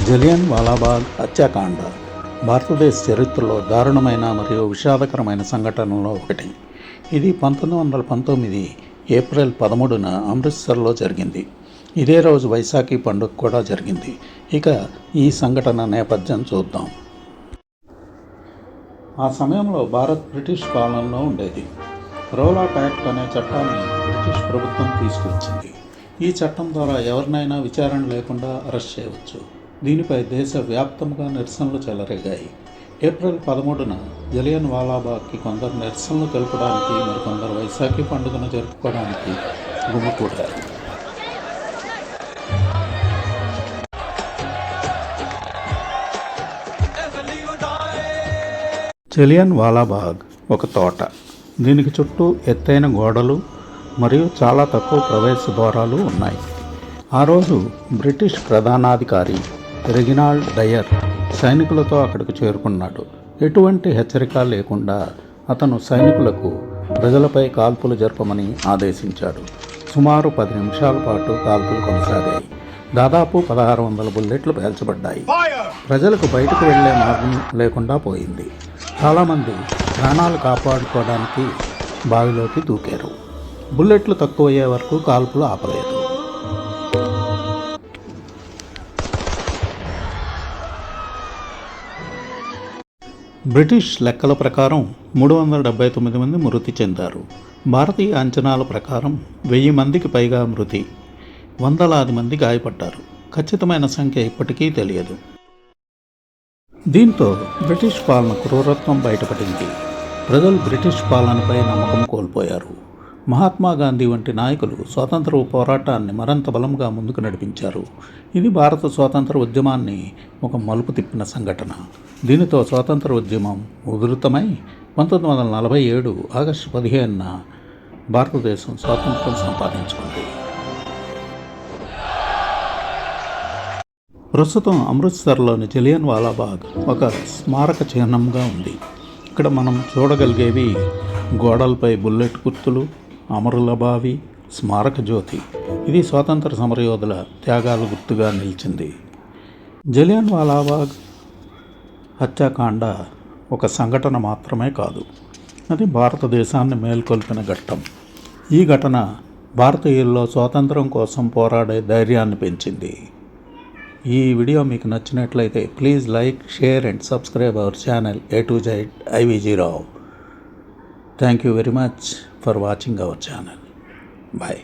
జలియన్ వాలాబాగ్ హత్యాకాండ భారతదేశ చరిత్రలో దారుణమైన మరియు విషాదకరమైన సంఘటనలో ఒకటి. ఇది 1919 ఏప్రిల్ 13న అమృత్సర్లో జరిగింది. ఇదే రోజు వైశాఖి పండుగ కూడా జరిగింది. ఇక ఈ సంఘటన నేపథ్యం చూద్దాం. ఆ సమయంలో భారత్ బ్రిటిష్ పాలనలో ఉండేది. రౌలాట్ యాక్ట్ అనే చట్టాన్ని బ్రిటిష్ ప్రభుత్వం తీసుకువచ్చింది. ఈ చట్టం ద్వారా ఎవరినైనా విచారణ లేకుండా అరెస్ట్ చేయవచ్చు. దీనిపై దేశవ్యాప్తంగా నిరసనలు చెలరేగాయి. ఏప్రిల్ 13న జలియన్ వాలాబాగ్కి కొందరు నిరసనలు తెలుపడానికి, మరికొందరు వైశాఖి పండుగను జరుపుకోవడానికి గుమికూడారు. జలియన్ వాలాబాగ్ ఒక తోట. దీనికి చుట్టూ ఎత్తైన గోడలు మరియు చాలా తక్కువ ప్రవేశ ద్వారాలు ఉన్నాయి. ఆ రోజు బ్రిటిష్ ప్రధానాధికారి రెగినాల్డ్ డయర్ సైనికులతో అక్కడికి చేరుకున్నాడు. ఎటువంటి హెచ్చరిక లేకుండా అతను సైనికులకు ప్రజలపై కాల్పులు జరపమని ఆదేశించాడు. సుమారు 10 నిమిషాల పాటు కాల్పులు కొనసాగాయి. దాదాపు 1600 బుల్లెట్లు పేల్చబడ్డాయి. ప్రజలకు బయటకు వెళ్లే మార్గం లేకుండా పోయింది. చాలామంది ప్రాణాలు కాపాడుకోవడానికి బావిలోకి దూకారు. బుల్లెట్లు తక్కువయ్యే వరకు కాల్పులు ఆపలేదు. బ్రిటిష్ లెక్కల ప్రకారం 379 మంది మృతి చెందారు. భారతీయ అంచనాల ప్రకారం 1000 మందికి పైగా మృతి, వందలాది మంది గాయపడ్డారు. ఖచ్చితమైన సంఖ్య ఇప్పటికీ తెలియదు. దీంతో బ్రిటిష్ పాలన క్రూరత్వం బయటపడింది. ప్రజలు బ్రిటిష్ పాలనపై నమ్మకం కోల్పోయారు. మహాత్మా గాంధీ వంటి నాయకులు స్వాతంత్ర పోరాటాన్ని మరింత బలంగా ముందుకు నడిపించారు. ఇది భారత స్వాతంత్ర ఉద్యమాన్ని ఒక మలుపు తిప్పిన సంఘటన. దీనితో స్వాతంత్ర ఉద్యమం ఉధృతమై 1947 ఆగస్టు 15న భారతదేశం స్వాతంత్రం సంపాదించుకుంది. ప్రస్తుతం అమృత్సర్లోని జలియన్ వాలాబాగ్ ఒక స్మారక చిహ్నంగా ఉంది. ఇక్కడ మనం చూడగలిగేవి గోడలపై బుల్లెట్ గుర్తులు, అమరుల బావి, స్మారక జ్యోతి. ఇది స్వాతంత్ర సమరయోధుల త్యాగాల గుర్తుగా నిలిచింది. జలియన్ వాలాబాగ్ హత్యాకాండ ఒక సంఘటన మాత్రమే కాదు, అది భారతదేశాన్ని మేల్కొల్పిన ఘట్టం. ఈ ఘటన భారతీయుల్లో స్వాతంత్రం కోసం పోరాడే ధైర్యాన్ని పెంచింది. ఈ వీడియో మీకు నచ్చినట్లయితే please like, share and subscribe our channel A to Z IVG Rao. Thank you very much for watching our channel. Bye.